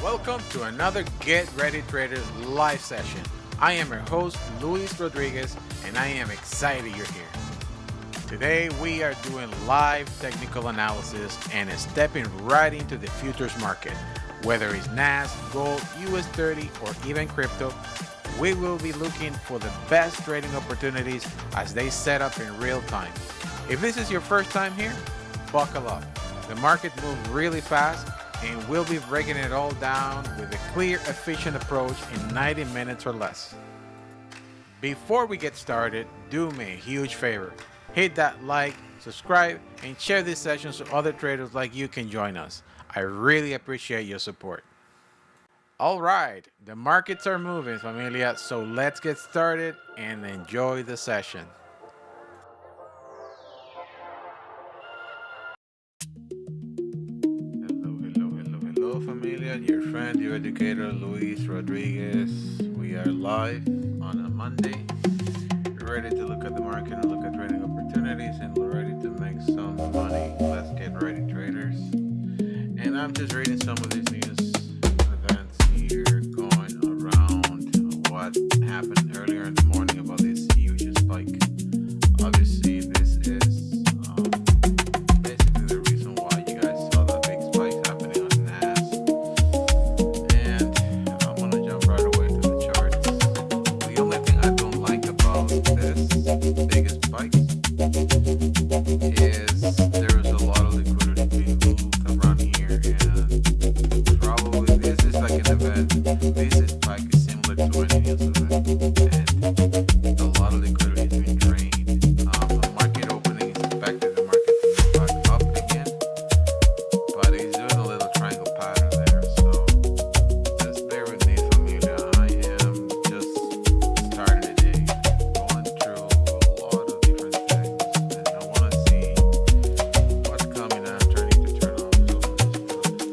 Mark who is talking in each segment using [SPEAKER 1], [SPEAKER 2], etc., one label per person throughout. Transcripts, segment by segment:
[SPEAKER 1] Welcome to another Get Ready Traders live session. I am your host, Luis Rodriguez, and I am excited you're here. Today we are doing live technical analysis and stepping right into the futures market. Whether it's NASDAQ, gold, US30, or even crypto, we will be looking for the best trading opportunities as they set up in real time. If this is your first time here, buckle up. The market moves really fast, and we'll be breaking it all down with a clear, efficient approach in 90 minutes or less. Before we get started, do me a huge favor. Hit that like, subscribe, and share this session so other traders like you can join us. I really appreciate your support. All right, the markets are moving, familia, so let's get started and enjoy the session. Hello, familia. Your friend, your educator, Luis Rodriguez. We are live on a Monday. We're ready to look at the market and look at trading opportunities, and we're ready to make some money. Let's get ready, traders. And I'm just reading some of these news events here going around what happened earlier in the morning about this huge spike. Obviously, this is basically the reason why you guys saw that big spike happening on NASDAQ. And I'm going to jump right away to the charts. The only thing I don't like about this big spike is there is a lot of liquidity being moved around here, and probably this is like an event. This spike is similar to any news event, and a lot of liquidity is being drained. The market opening is expected the market to move back up again, but it's doing a little triangle pattern there. So just bear with me, familia. I am just starting the day, going through a lot of different things, and I want to see what's coming after. I need to turn off some of this stuff. Second.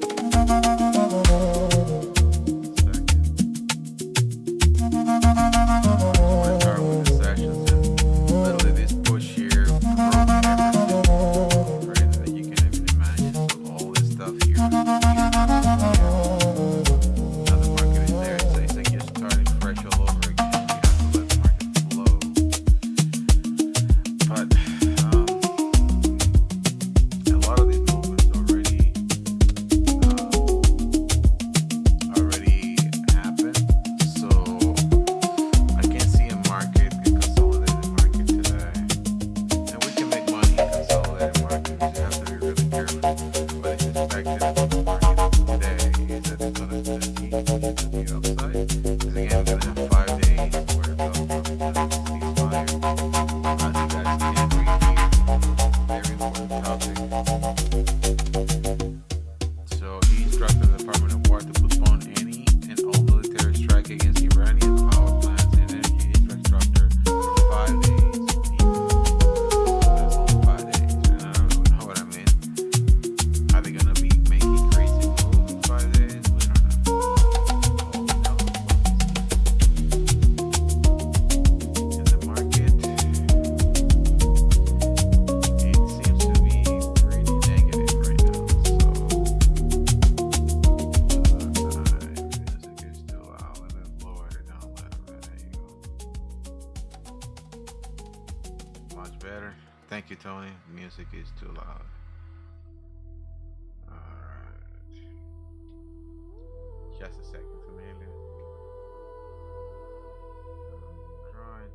[SPEAKER 1] Start with the sessions, and literally this push here broke everything, right, that you can even imagine. So all this stuff here is now the market is there. It's like you're starting fresh all over again. You have to let the market flow. But a lot of these movements already happened. So I can see a market, a consolidated market today. And we can make money in consolidated markets. You have to be really careful. But it's expected about the market today is that it's going to continue to the upside. Because again, we're going to have 5 days where the market is higher. As you guys can read here, very important topic. So he instructed the Department of War to postpone any and all military strike against Iranian power plants and energy infrastructure for 5 days. That's only 5 days. And I don't know what I mean. Are they going to be making crazy moves in 5 days? We don't know. All we know is what we see. In the market, it seems to be pretty negative right now. So music is too loud. Let me lower it down a little bit. There you go. Much better. Thank you, Tony. Music is too loud. Alright. Just a second, familia. I'm trying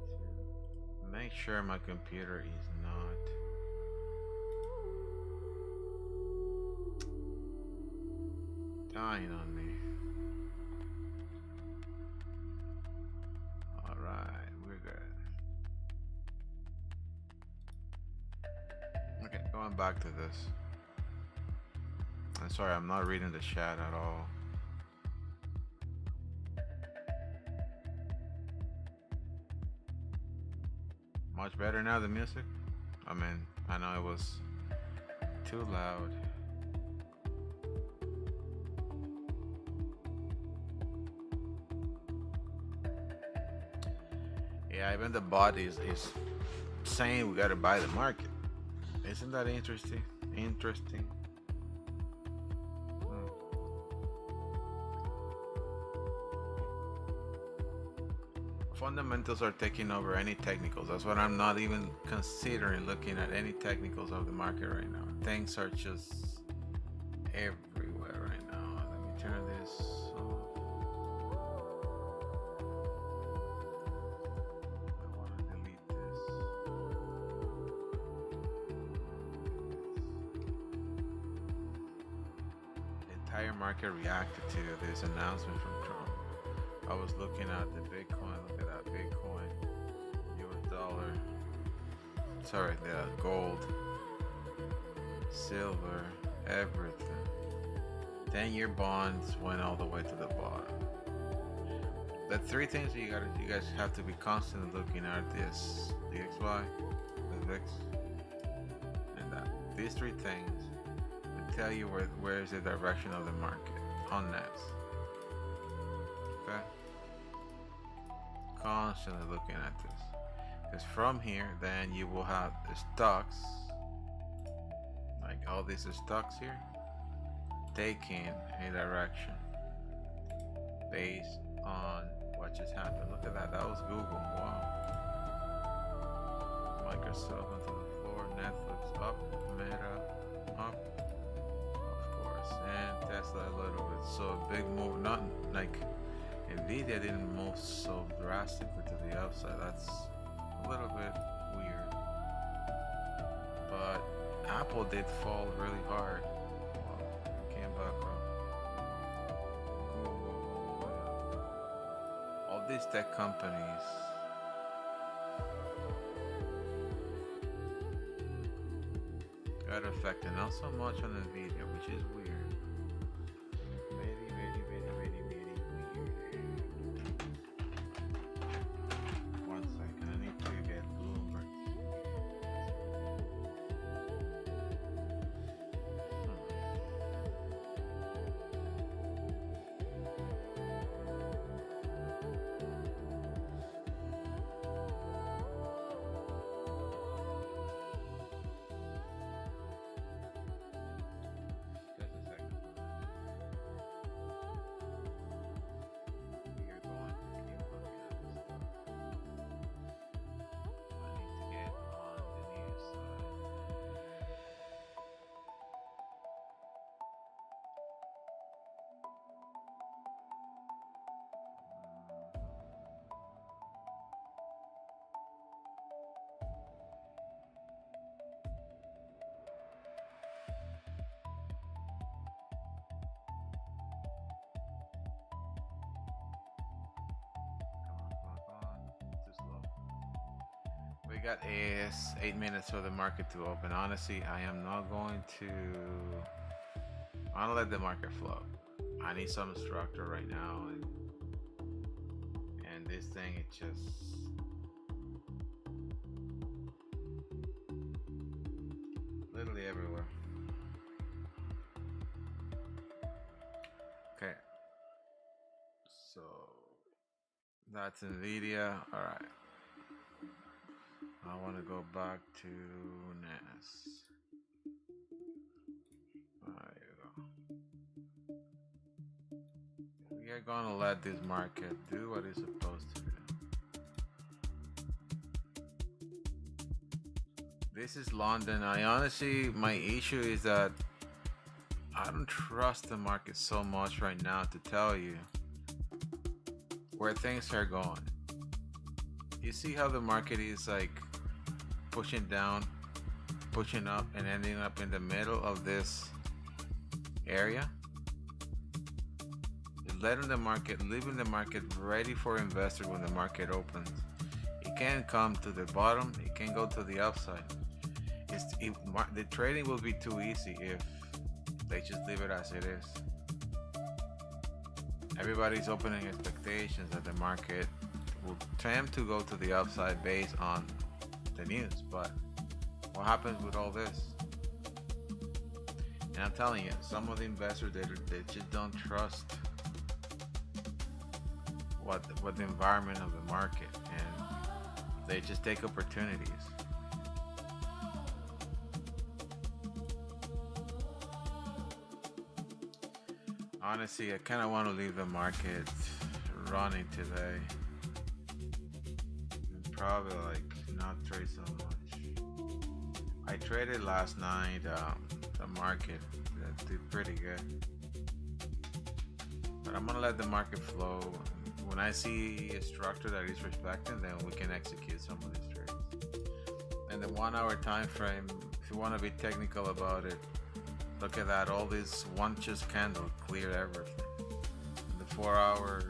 [SPEAKER 1] to make sure my computer is not dying on me. Alright, we're good. Okay, going back to this. I'm sorry, I'm not reading the chat at all. Much better now, the music? I mean, I know it was too loud. Yeah, even the bot is saying we gotta buy the market. Isn't that interesting? fundamentals are taking over any technicals. That's what I'm not even considering looking at any technicals of the market right now. Things are just everywhere right now. Let me turn this off. I want to delete this. The entire market reacted to this announcement from Trump. I was looking at the Bitcoin. Look at that Bitcoin, US dollar. Sorry, the gold, silver, everything. 10-year bonds went all the way to the bottom. The three things you guys have to be constantly looking at this: the XY, the VIX, and that. These three things will tell you where is the direction of the market on next. Okay. Constantly looking at this, because from here then you will have the stocks, like all these stocks here, taking a direction based on what just happened. Look at that. That was Google. Wow. Microsoft onto the floor. Netflix up. Meta up. Of course. And Tesla a little bit. So a big move. Not like Nvidia didn't move so drastically to the upside. That's a little bit weird. But Apple did fall really hard. Wow. Came back up. All these tech companies got affected. Not so much on Nvidia, which is weird. We got 8 minutes for the market to open. Honestly, I am not going to. I'm gonna let the market flow. I need some structure right now, and this thing it just literally everywhere. Okay, so that's Nvidia. All right. I want to go back to NAS. There you go. We are gonna let this market do what it's supposed to do. This is London. I honestly, my issue is that I don't trust the market so much right now to tell you where things are going. You see how the market is like pushing down, pushing up, and ending up in the middle of this area? You're letting the market, leaving the market ready for investors when the market opens. It can't come to the bottom, it can go to the upside. The trading will be too easy if they just leave it as it is. Everybody's opening expectations that the market will tend to go to the upside based on the news, but what happens with all this? And I'm telling you, some of the investors they just don't trust what the environment of the market, and they just take opportunities. Honestly, I kind of want to leave the market running today. probably like not trade so much. I traded last night the market that did pretty good, but I'm gonna let the market flow. When I see a structure that is respecting, then we can execute some of these trades. And the 1 hour time frame, if you want to be technical about it, look at that. All this one just candle cleared everything. In the 4 hour,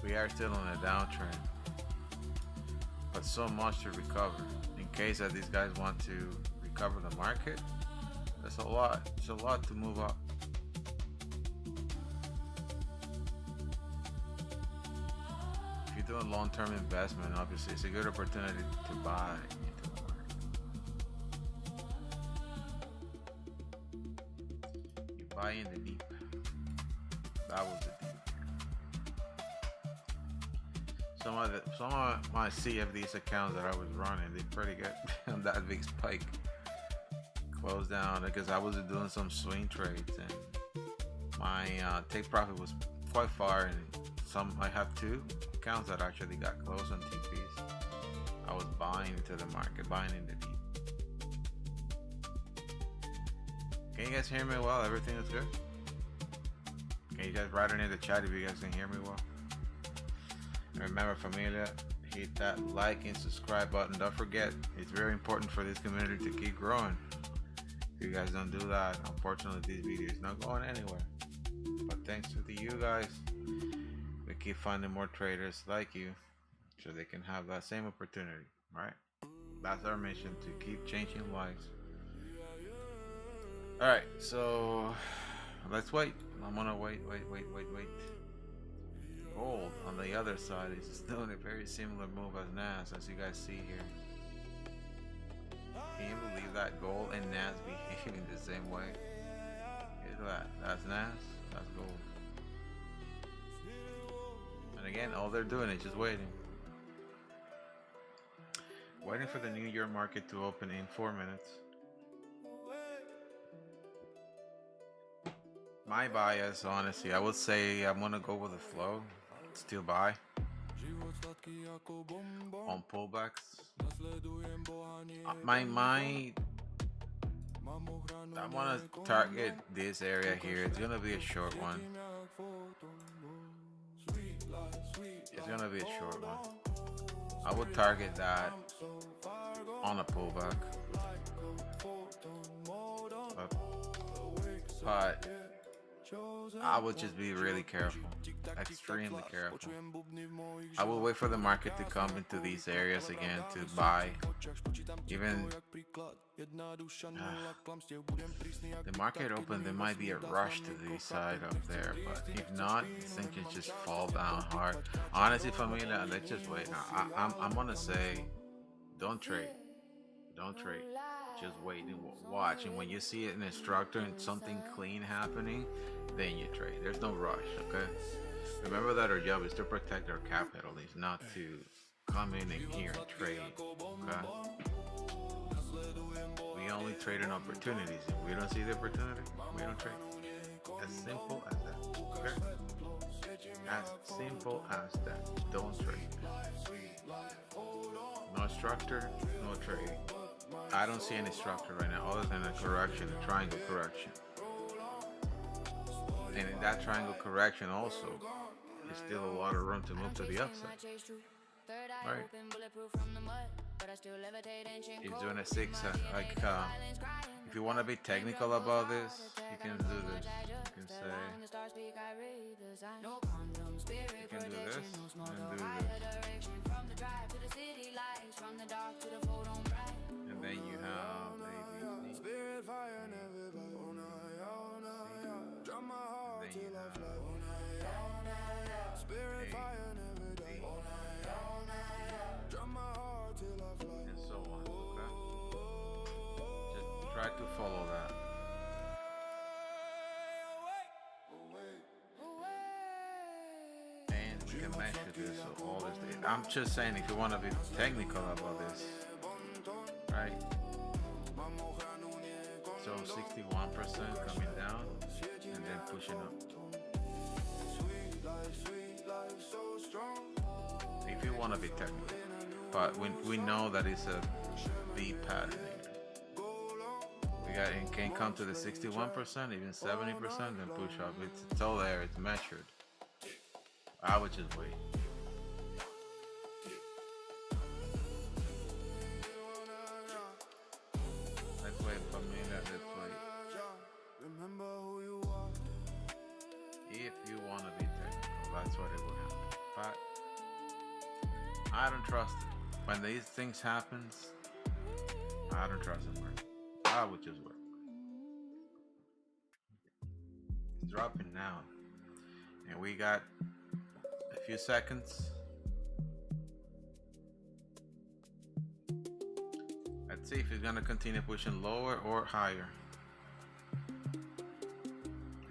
[SPEAKER 1] we are still on a downtrend, but so much to recover. In case that these guys want to recover the market, that's a lot. It's a lot to move up. If you're doing long-term investment, obviously it's a good opportunity to buy into the market. You buy in the deep. That was the deep. Some of my CFDs accounts that I was running, they're pretty good on that big spike. Closed down because I was doing some swing trades and my take profit was quite far, and I have 2 accounts that actually got closed on TPs. I was buying into the market, buying in the deep. Can you guys hear me well? Everything is good? Can you guys write it in the chat if you guys can hear me well? And remember, familia, hit that like and subscribe button. Don't forget, it's very important for this community to keep growing. If you guys don't do that, unfortunately this video is not going anywhere. But thanks to you guys, we keep finding more traders like you so they can have that same opportunity, right? That's our mission, to keep changing lives. Alright, so let's wait. I'm gonna wait. Gold on the other side is doing a very similar move as NAS, as you guys see here. Can you believe that gold and NAS behaving the same way? Look at that. That's NAS, that's gold. And again, all they're doing is just waiting. Waiting for the New York market to open in 4 minutes. My bias, honestly, I would say I'm gonna go with the flow. Still buy on pullbacks. I want to target this area here. It's gonna be a short one. It's gonna be a short one. I would target that on a pullback, but I would just be really careful, extremely careful. I will wait for the market to come into these areas again to buy. Even the market open, there might be a rush to the side up there, but if not, this thing can just fall down hard. Honestly, familia, let's just wait. I'm gonna say, don't trade. Don't trade. Just wait and watch. And when you see an instructor and something clean happening, then you trade. There's no rush, okay? Remember that our job is to protect our capital. It's not to come in and here and trade, okay? We only trade in opportunities. If we don't see the opportunity, we don't trade. As simple as that, okay? As simple as that. Don't trade. No structure, no trading. I don't see any structure right now other than a correction, a triangle correction. And in that triangle correction also, there's still a lot of room to move to the upside. Right? He's doing a 6, if you want to be technical about this, you can do this. You can say, you can do this, and do this. And then you have ABC. And then you have and so on, okay? Just try to follow that. And we can measure this, so all this data. I'm just saying, if you want to be technical about this, right? So 61% coming down and then pushing up. If you want to be technical. but we know that it's a V pattern here. We got it can come to the 61%, even 70%, then push up. It's all there. It's measured. I would just wait. Let's wait for a minute. Let's wait. If you want to be technical, that's what it will happen. But I don't trust it. When these things happens, I don't trust it, man. I would just wait. It's dropping now, and we got a few seconds. Let's see if it's gonna continue pushing lower or higher.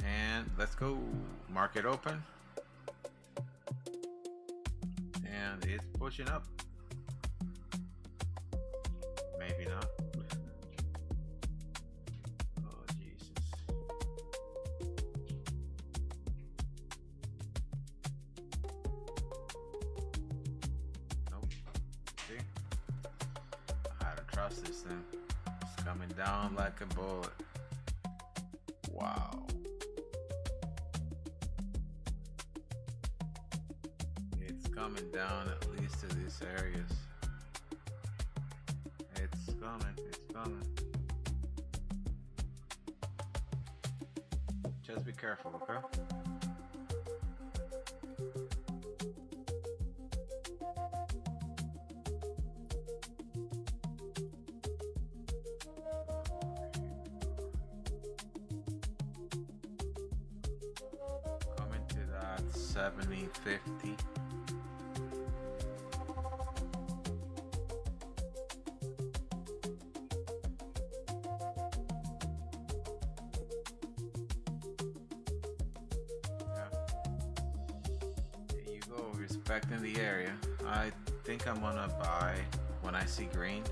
[SPEAKER 1] And let's go. Market open, and it's pushing up. Maybe not. Oh Jesus. Nope. See? I don't trust this thing. It's coming down like a bullet. Wow. It's coming down at least to these areas. It's coming. Just be careful, okay? Coming to that 70.50. Respecting the area, I think I'm gonna buy when I see green,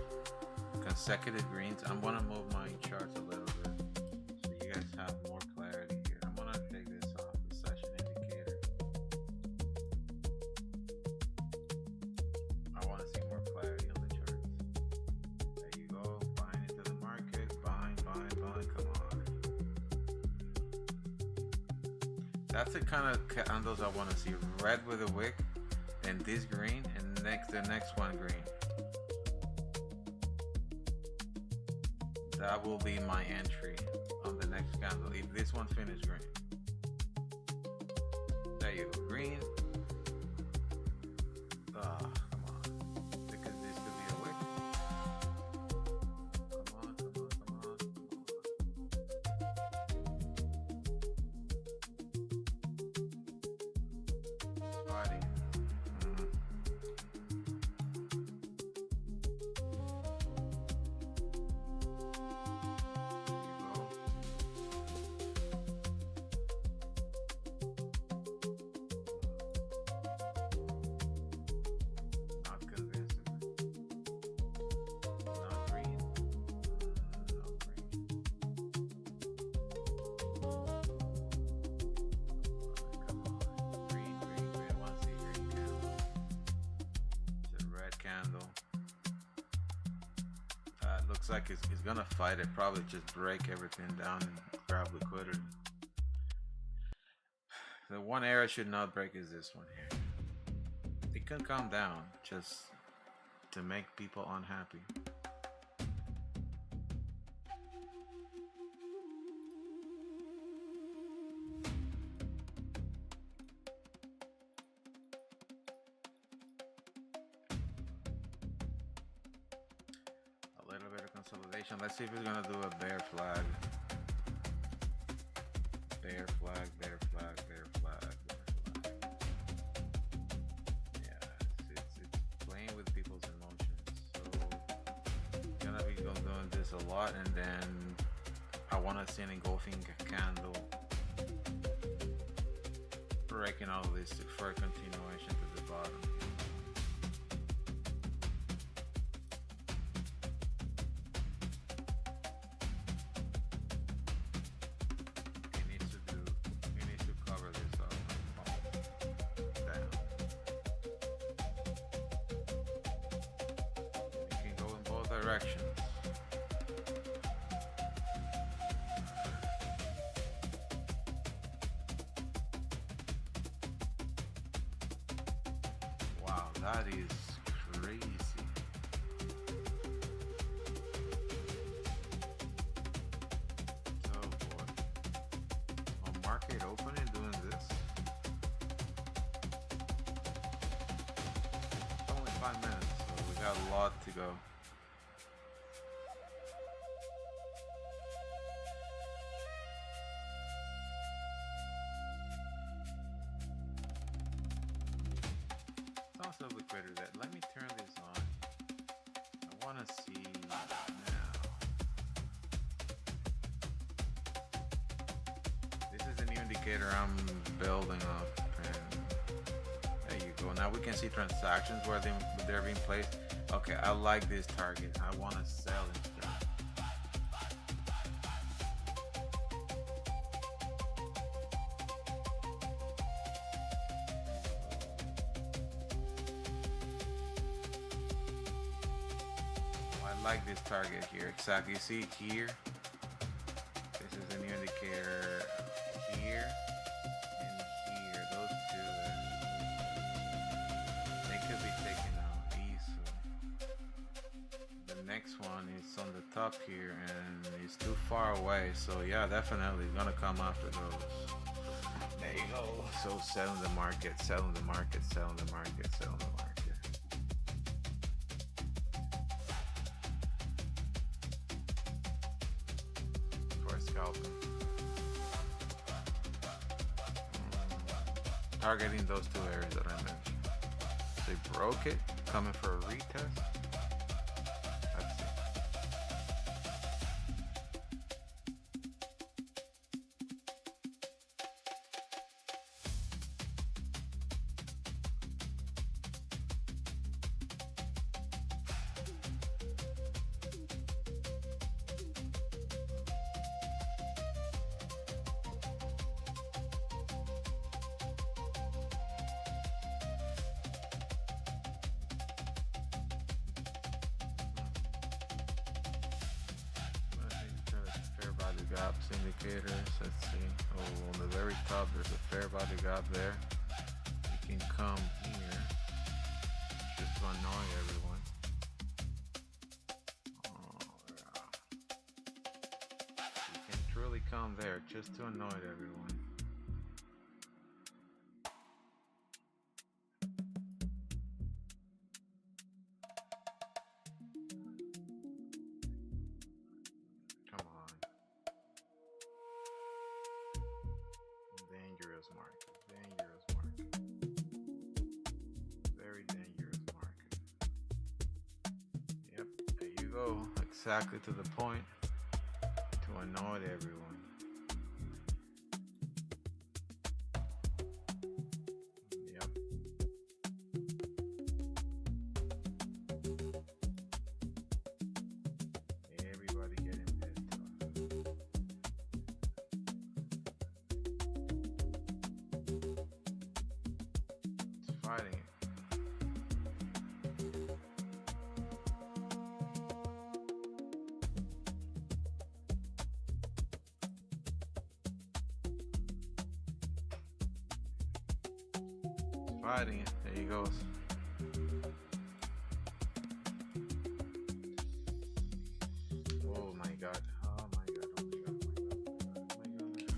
[SPEAKER 1] consecutive greens. I'm gonna move my charts a little bit so you guys have more clarity here. I'm gonna take this off the session indicator. I want to see more clarity on the charts. There you go. Buying into the market. Buying. Come on. That's the kind of candles I want to see. Red with a wick. And this green, and the next one green. That will be my entry on the next candle if this one finishes green. There you go, green. Come on, because this could be a wick. Come on. Spotty. Like it's gonna fight it, probably just break everything down and grab liquidity. The one area should not break is this one here. It can calm down just to make people unhappy. Consolidation. Let's see if it's gonna do a bear flag. Bear flag. Yeah, it's playing with people's emotions. So gonna be doing this a lot, and then I want to see an engulfing candle breaking all of this for a continuation to the bottom. directions. Wow, that is crazy. Oh boy. A market opening doing this. It's only 5 minutes, so we got a lot to go. It's also liquidity. That let me turn this on. I want to see now. This is a new indicator I'm building up, and there you go. Now we can see transactions where they're being placed. Okay, I like this target. I want to sell instead. I like this target here. Exactly. You see here. This is a new indicator here and here. Those two, they could be taken out easily. The next one is on the top here and it's too far away. So yeah, definitely gonna come after those. There you go. So selling the market, selling the market, selling the market, selling the market. Scalping. Targeting those two areas that I mentioned. They broke it, coming for a retest. Let's see. Gaps indicators. Let's see. Oh, on the very top there's a fair value gap there. You can come here just to annoy everyone. Oh, yeah. You can truly come there just to annoy everyone. Dangerous market, very dangerous market. Yep, there you go, exactly to the point, to annoy everyone. Yep. Everybody getting pissed off. Fighting it. Fighting it. There he goes. Oh my god. Oh my god. Oh my god. Oh my god.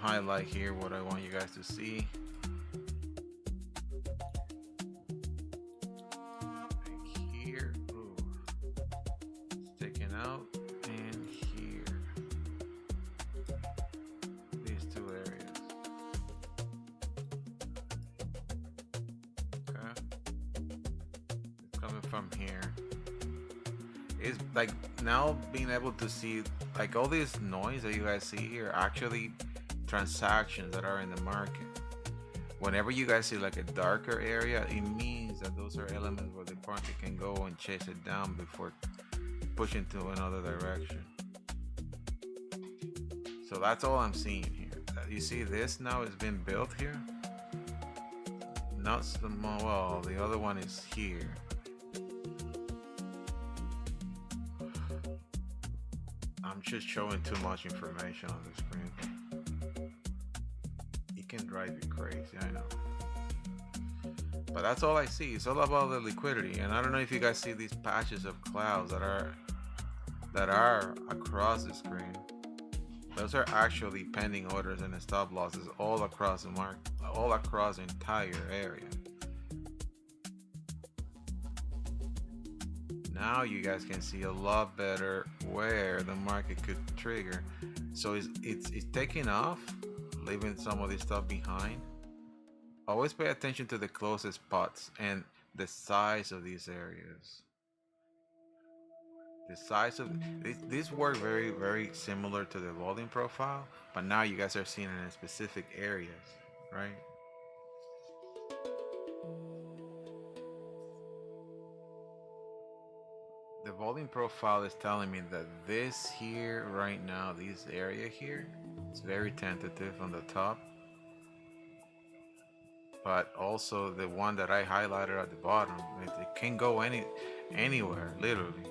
[SPEAKER 1] Highlight here what I want you guys to see. Like here, ooh, it's taken out, and here, these two areas. Okay, it's coming from here. It's like now being able to see like all this noise that you guys see here actually transactions that are in the market. Whenever you guys see like a darker area, it means that those are elements where the market can go and chase it down before pushing to another direction. So that's all I'm seeing here. You see this now is being built here. Not the well, the other one is here. I'm just showing too much information on the screen. It can drive you crazy, I know. But that's all I see. It's all about the liquidity. And I don't know if you guys see these patches of clouds that are across the screen. Those are actually pending orders and stop losses all across the market, all across the entire area. Now you guys can see a lot better where the market could trigger. So it's taking off, leaving some of this stuff behind. Always pay attention to the closest spots and the size of these areas. The size of these work very, very similar to the volume profile, but now you guys are seeing it in specific areas, right? The volume profile is telling me that this here right now, this area here, it's very tentative on the top, but also the one that I highlighted at the bottom, it can go anywhere, literally.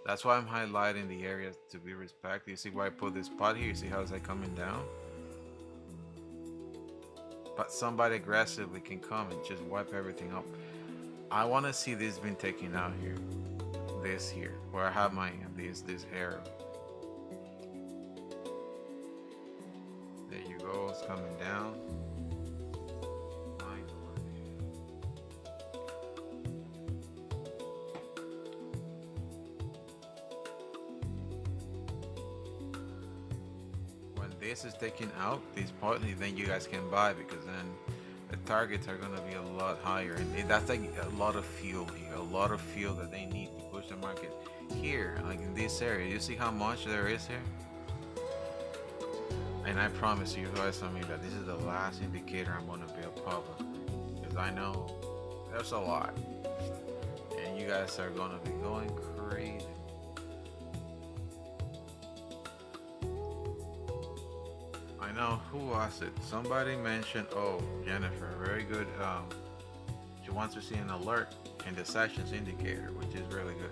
[SPEAKER 1] That's why I'm highlighting the areas to be respected. You see why I put this spot here? You see how it's like coming down? But somebody aggressively can come and just wipe everything up. I want to see this being taken out here. This here, where I have my this arrow. There you go, it's coming down. This is taken out, this partly, then you guys can buy, because then the targets are going to be a lot higher, and that's like a lot of fuel here, a lot of fuel that they need to push the market here, like in this area. You see how much there is here? And I promise you guys something, that this is the last indicator I'm going to build public, because I know there's a lot, and you guys are going to be going crazy. Now, who was it? Somebody mentioned, oh, Jennifer, very good. She wants to see an alert in the sessions indicator, which is really good.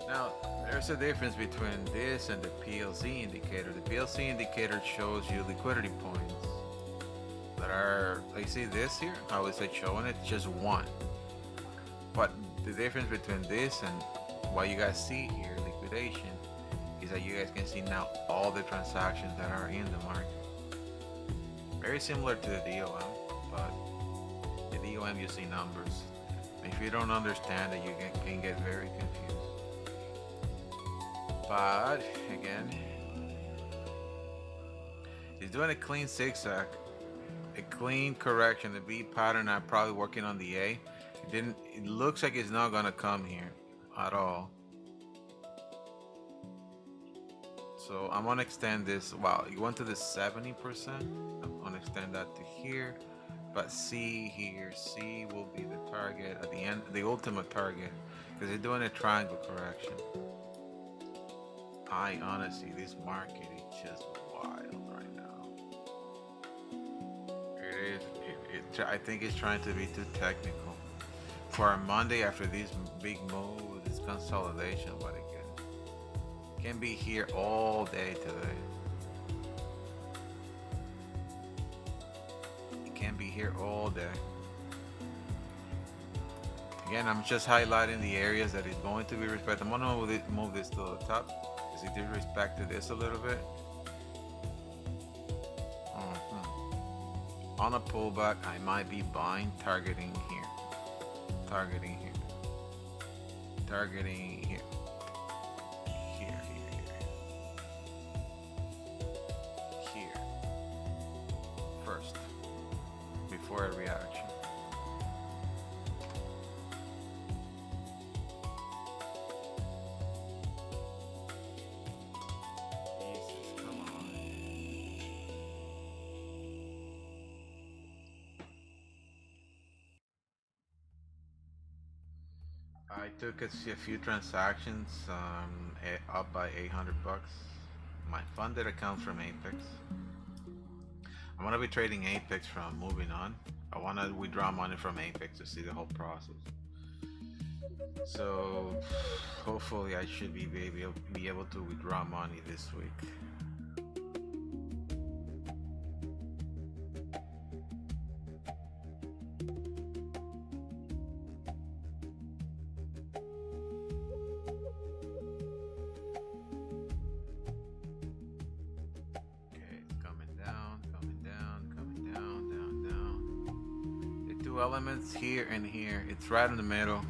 [SPEAKER 1] Now, there's a difference between this and the PLC indicator. The PLC indicator shows you liquidity points that are, like, see this here? How is it showing it? Just one. But the difference between this and what you guys see here, liquidation, is that you guys can see now all the transactions that are in the market. Very similar to the DOM, but the DOM you see numbers. If you don't understand it, you can get very confused. But again, he's doing a clean zigzag, a clean correction. The B pattern, I'm probably working on the A. It looks like it's not gonna come here at all. So I'm gonna extend this. Wow, you went to the 70%. I'm gonna extend that to here. But C here, C will be the target at the end, the ultimate target, because they're doing a triangle correction. I honestly, this market is just wild right now. It is. I think it's trying to be too technical for a Monday after this big move, this consolidation. But again, can be here all day today. It can be here all day. Again, I'm just highlighting the areas that is going to be respected. I'm gonna move this to the top, because it did respect this a little bit. On a pullback, I might be buying, targeting here, targeting here, targeting here, here, here, first, before a reaction. I took a few transactions up by 800 bucks. My funded account from Apex. I'm gonna be trading Apex from moving on. I wanna withdraw money from Apex to see the whole process. So hopefully I should be able to withdraw money this week. Elements here and here. It's right in the middle.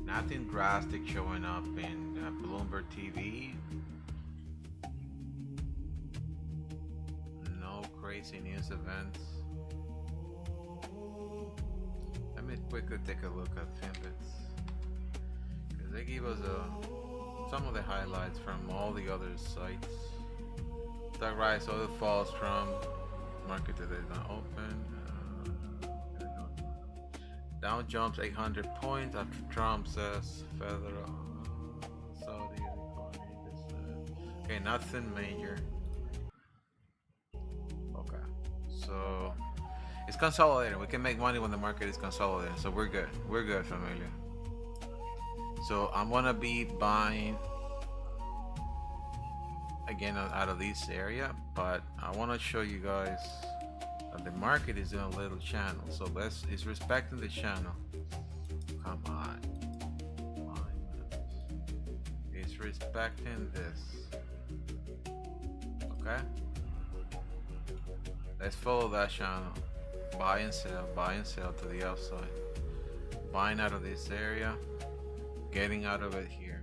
[SPEAKER 1] Nothing drastic showing up in Bloomberg TV. No crazy news events. Let me quickly take a look at Finbits, because they give us some of the highlights from all the other sites. Stock rise, oil falls from market today is not open. Dow jumps 800 points after Trump says federal Saudi economy. Okay, nothing major. Okay, so it's consolidating. We can make money when the market is consolidating, so we're good. We're good, familia. So I'm gonna be buying again out of this area, but I want to show you guys that the market is doing a little channel. So it's respecting the channel. Come on. It's respecting this. Okay. Let's follow that channel. Buy and sell to the upside. Buying out of this area, getting out of it here.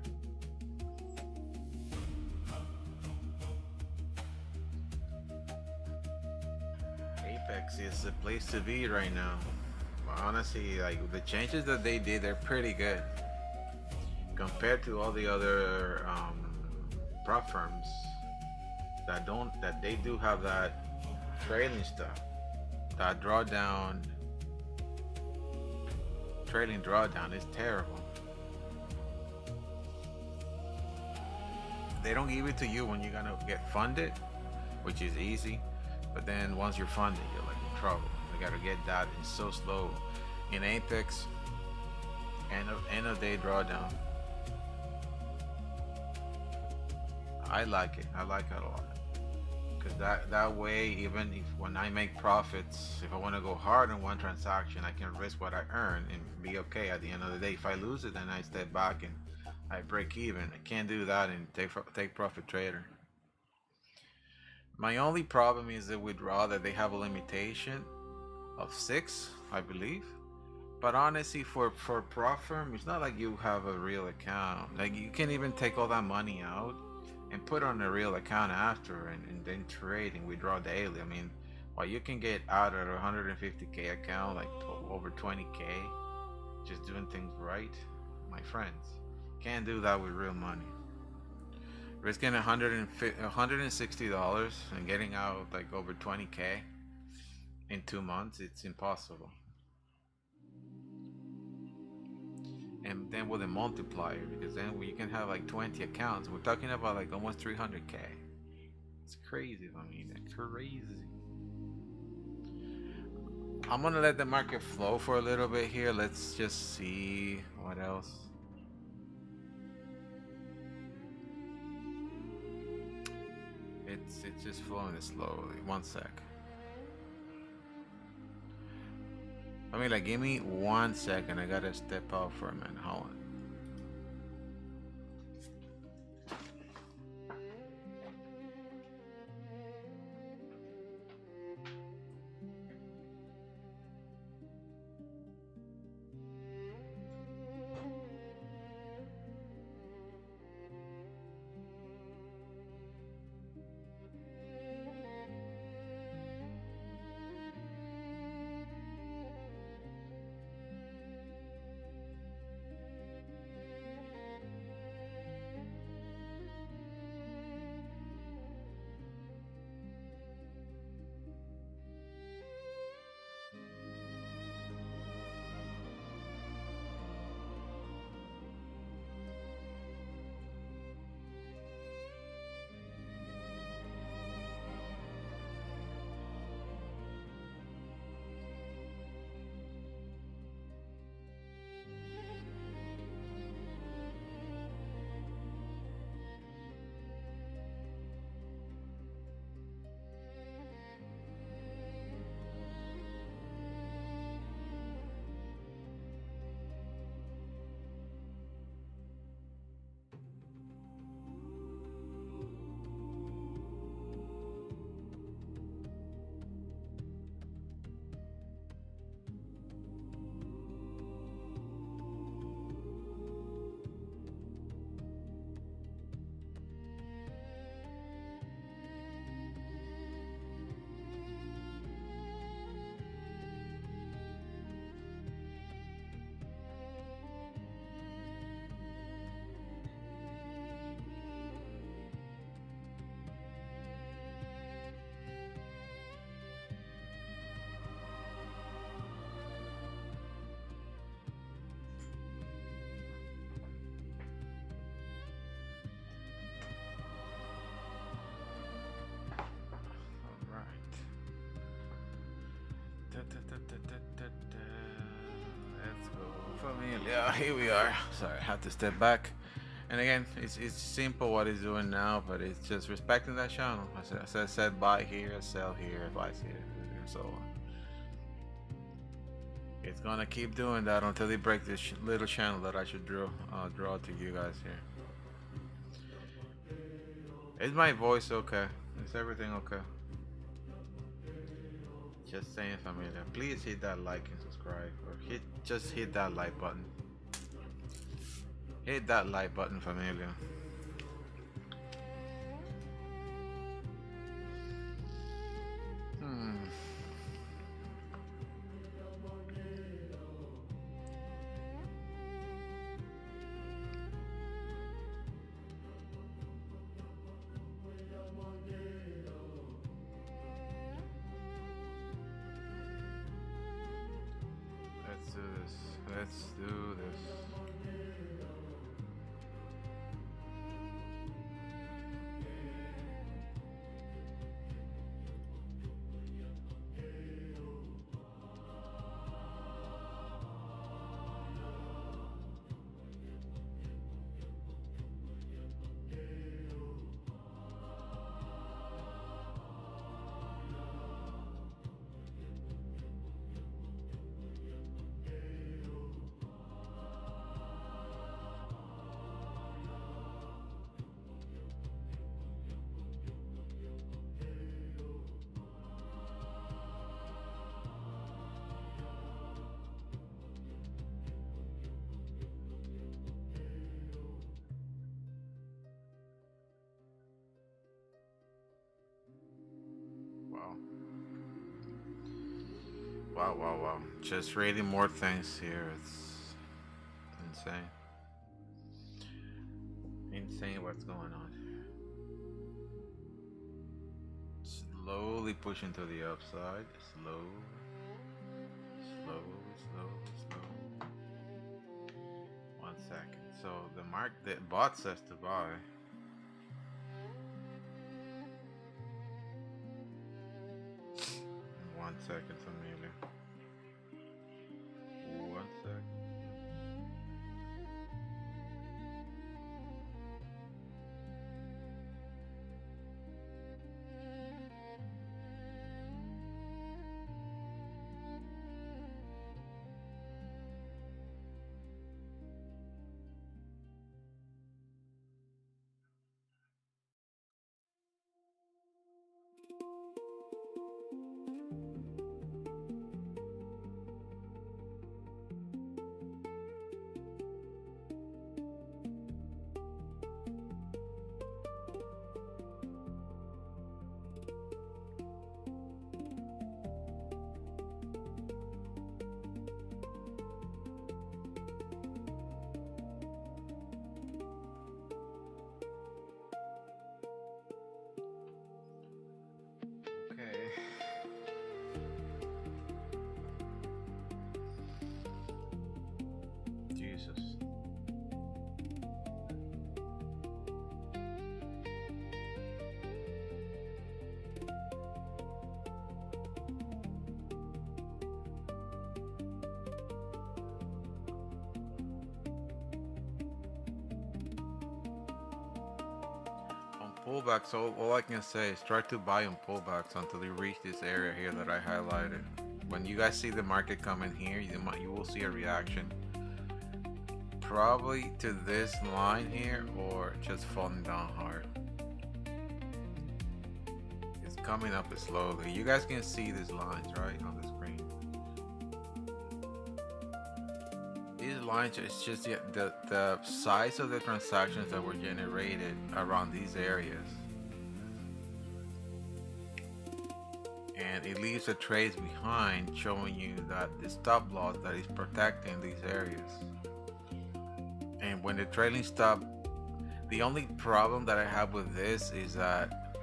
[SPEAKER 1] Apex is the place to be right now. Honestly, like the changes that they did, they're pretty good compared to all the other prop firms that they do have that trailing stuff, that drawdown. Trailing drawdown is terrible. They don't give it to you when you're gonna get funded, which is easy. But then once you're funded, you're like in trouble. You gotta get that. It's so slow. In Apex, end of day drawdown. I like it. I like it a lot. Because that way, even if when I make profits, if I want to go hard on one transaction, I can risk what I earn and be okay at the end of the day. If I lose it, then I step back and I break even. I can't do that in take profit trader. My only problem is the withdrawal, that they have a limitation of 6, I believe. But honestly, for prop firm, it's not like you have a real account. Like you can even take all that money out and put on a real account after, and then trade and withdraw daily. I mean, while you can get out at a 150k account, like over 20k, just doing things right, my friends, can't do that with real money. Risking $160 and getting out like over 20k in 2 months, it's impossible. And then with a multiplier, because then you can have like 20 accounts. We're talking about like almost 300k. It's crazy. I mean, crazy. I'm gonna let the market flow for a little bit here. Let's just see what else. It's just flowing slowly. 1 sec. I mean, like, give me 1 second. I gotta step out for a minute. Hold on. familia. Here we are. Sorry, I have to step back. And again, it's simple what it's doing now, but it's just respecting that channel. As I said, buy here, sell here, buy here, and so on. It's gonna keep doing that until they break this little channel that I should draw to you guys here. Is my voice okay? Is everything okay? Just saying, familia. Please hit that like and subscribe, or just hit that like button. Hit that like button, familia. Let's do this. Let's do this. Wow. Just reading more things here. It's insane. Insane what's going on. Slowly pushing to the upside. Slow. One second. So the bot says to buy. One second, familia. One second. Jesus. On pullbacks, so all I can say is try to buy on pullbacks until you reach this area here that I highlighted. When you guys see the market come in here, you will see a reaction. Probably to this line here or just falling down hard. It's coming up slowly. You guys can see these lines right on the screen. These lines, it's just the size of the transactions that were generated around these areas. And it leaves a trace behind showing you that the stop loss that is protecting these areas. And when the trailing stop, the only problem that I have with this is that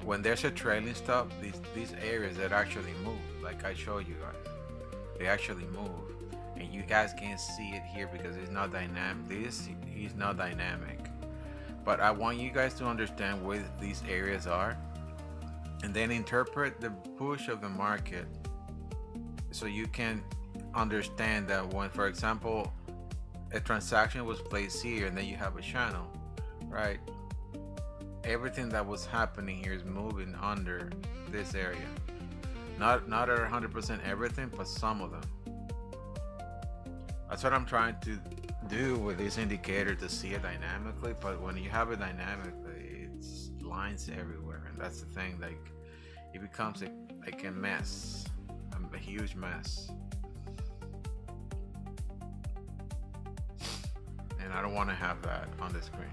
[SPEAKER 1] when there's a trailing stop, these areas that actually move, like I showed you guys, they actually move, and you guys can't see it here because it's not dynamic. This is not dynamic, but I want you guys to understand where these areas are, and then interpret the push of the market so you can understand that when, for example, a transaction was placed here and then you have a channel, right? Everything that was happening here is moving under this area. Not at 100% everything, but some of them. That's what I'm trying to do with this indicator, to see it dynamically. But when you have it dynamically, it's lines everywhere, and that's the thing. Like, it becomes like a mess, a huge mess. And I don't want to have that on the screen.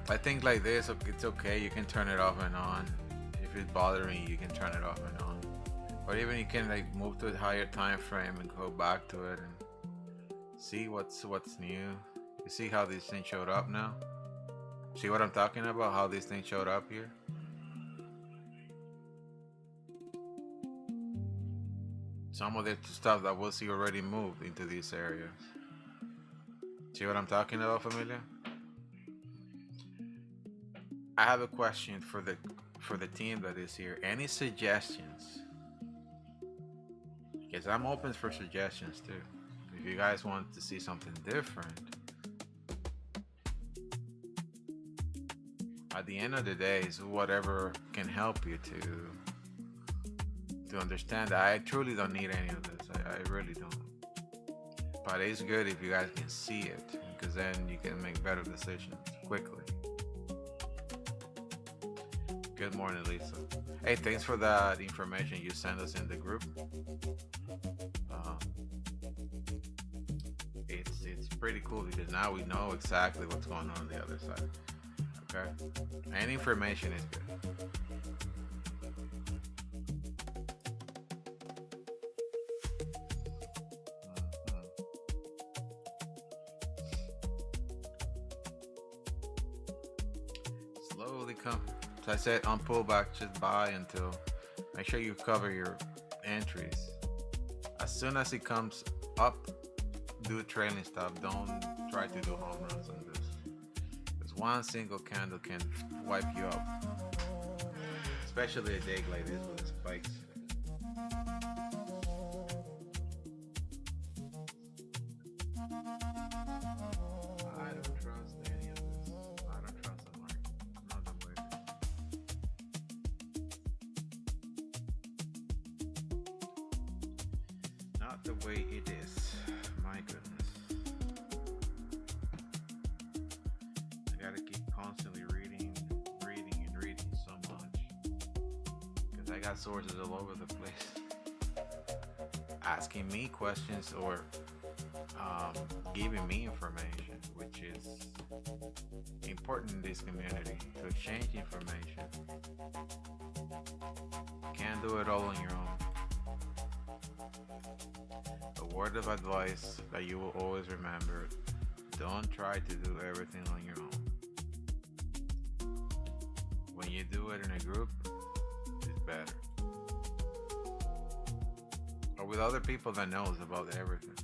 [SPEAKER 1] I think like this, it's okay. You can turn it off and on. If it's bothering you, you can turn it off and on. Or even you can like move to a higher time frame and go back to it and see what's new. You see how these things showed up now? See what I'm talking about? How these things showed up here? Some of the stuff that we'll see already moved into these areas. See what I'm talking about, familia? I have a question for the team that is here. Any suggestions? Because I'm open for suggestions too. If you guys want to see something different. At the end of the day, it's whatever can help you to understand that I truly don't need any of this. I really don't. But it's good if you guys can see it, because then you can make better decisions quickly. Good morning, Lisa. Hey, thanks for that information you sent us in the group. It's pretty cool because now we know exactly what's going on the other side. Okay, and information is good. Slowly come. So I said on pullback, just buy until, make sure you cover your entries. As soon as it comes up, do trailing stop. Don't try to do home runs on this, because one single candle can wipe you out, especially a day like this with the spikes. I don't trust any of this. I don't trust the market. Not the way it is. Not the way it is. My goodness. I gotta keep constantly reading so much, because I got sources all over the place asking me questions or giving me information, which is important in this community, to exchange information. Can't do it all on your own. A word of advice that you will always remember: don't try to do everything on your own. When you do it in a group, it's better. Or with other people that knows about everything.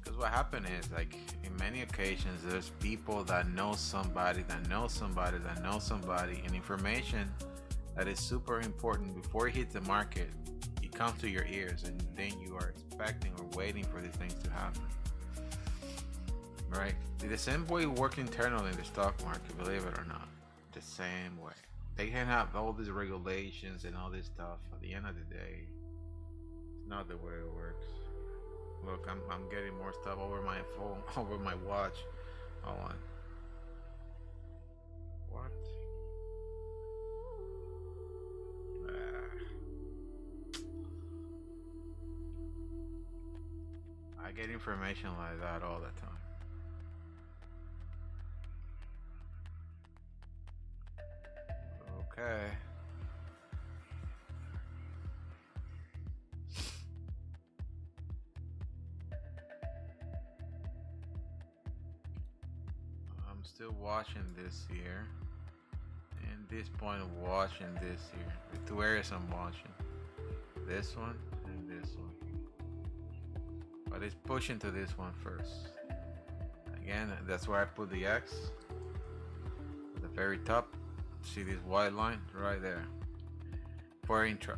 [SPEAKER 1] Because what happened is, like, in many occasions, there's people that know somebody that knows somebody that knows somebody, and information that is super important before it hits the market, it comes to your ears, and then you are expecting or waiting for these things to happen. Right? The same way it works internally in the stock market, believe it or not. The same way. They can have all these regulations and all this stuff. At the end of the day, it's not the way it works. Look, I'm getting more stuff over my phone, over my watch. Hold on. What? I get information like that all the time. Okay. I'm still watching this here. And this point of watching this here. The two areas I'm watching. This one and this one. But it's pushing to this one first. Again, that's where I put the X. At the very top. See this white line right there. for intro.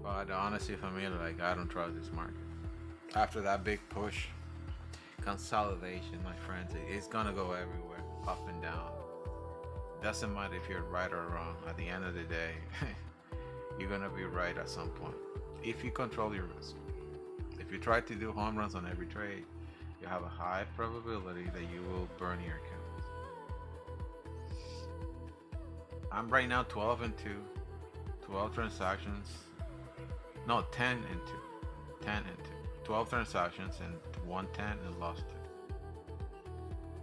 [SPEAKER 1] But honestly, familiar, like I don't trust this market. After that big push, consolidation, my friends, it's gonna go everywhere, up and down. Doesn't matter if you're right or wrong. At the end of the day, you're gonna be right at some point if you control your risk. If you try to do home runs on every trade, you have a high probability that you will burn your account. I'm right now 12 and 2, 12 transactions. No, 10 and 2, 10 and 2, 12 transactions and 110 and lost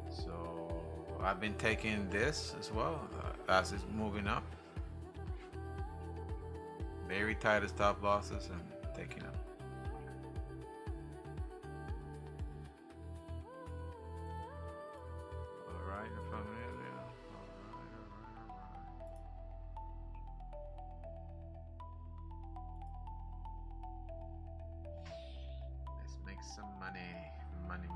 [SPEAKER 1] 2. So I've been taking this as well as it's moving up. Very tight stop losses and taking up. Alright, familia. Alright. Let's make some money. Money.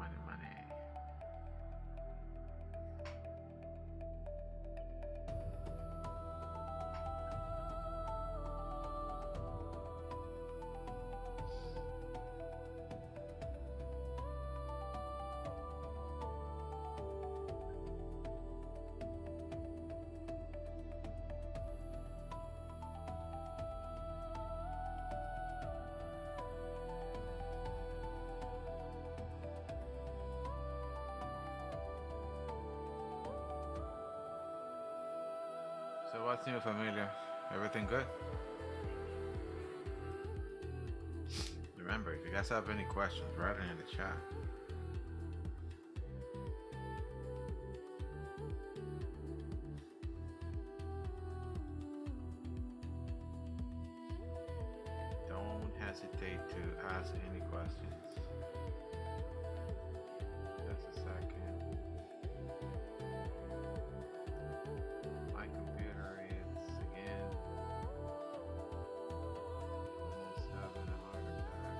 [SPEAKER 1] So what's new, familia? Everything good? Remember, if you guys have any questions, write it in the chat. Don't hesitate to ask any questions. Just a second. My computer is again almost having a heart attack.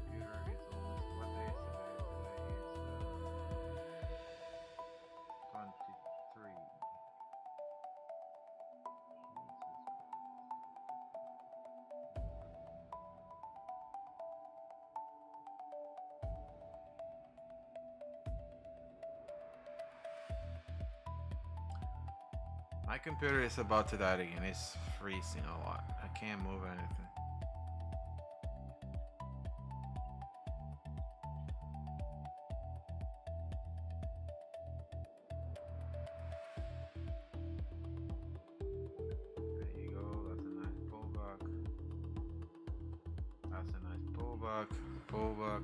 [SPEAKER 1] Computer is almost, what day is today? Today is 23. My computer is about to die again. It's freezing a lot. I can't move anything. There you go. That's a nice pullback. That's a nice pullback. Pullback.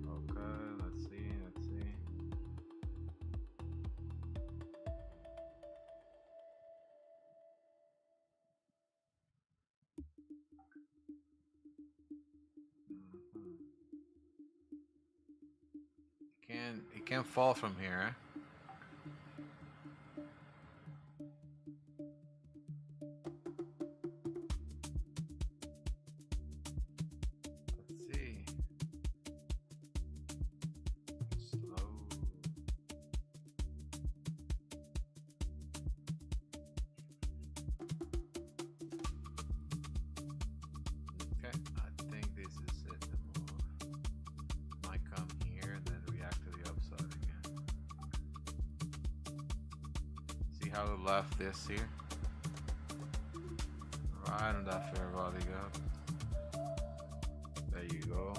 [SPEAKER 1] Okay, let's see. It can't fall from here, eh? Let's see. Slow. Okay, I think this is it. The move might come here and then react to the upside again. See how it left this here? Right on that fair value gap. There you go.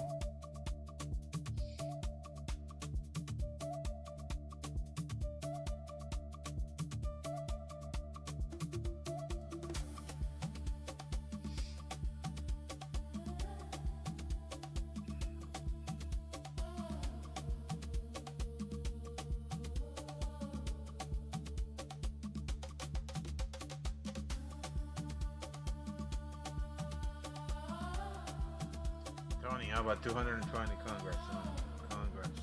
[SPEAKER 1] Tony, how about 220? Congrats, son. Congrats.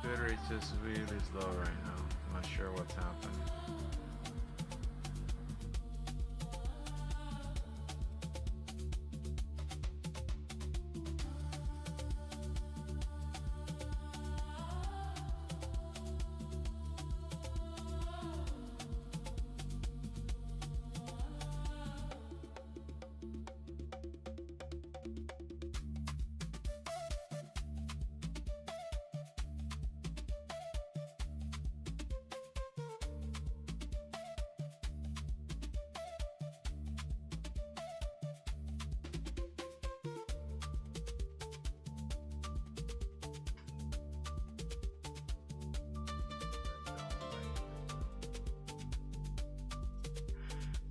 [SPEAKER 1] Computer is just really slow right now. I'm not sure what's happening.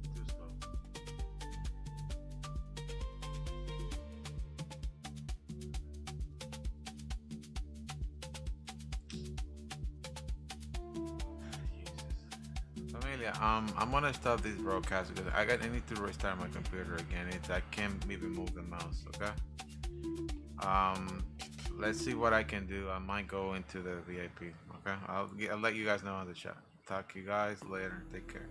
[SPEAKER 1] Too slow. Familia, I'm gonna stop this broadcast because I need to restart my computer again. I can't even move the mouse. Okay. Um, let's see what I can do. I might go into the VIP. Okay. I'll let you guys know on the chat. Talk to you guys later. Take care.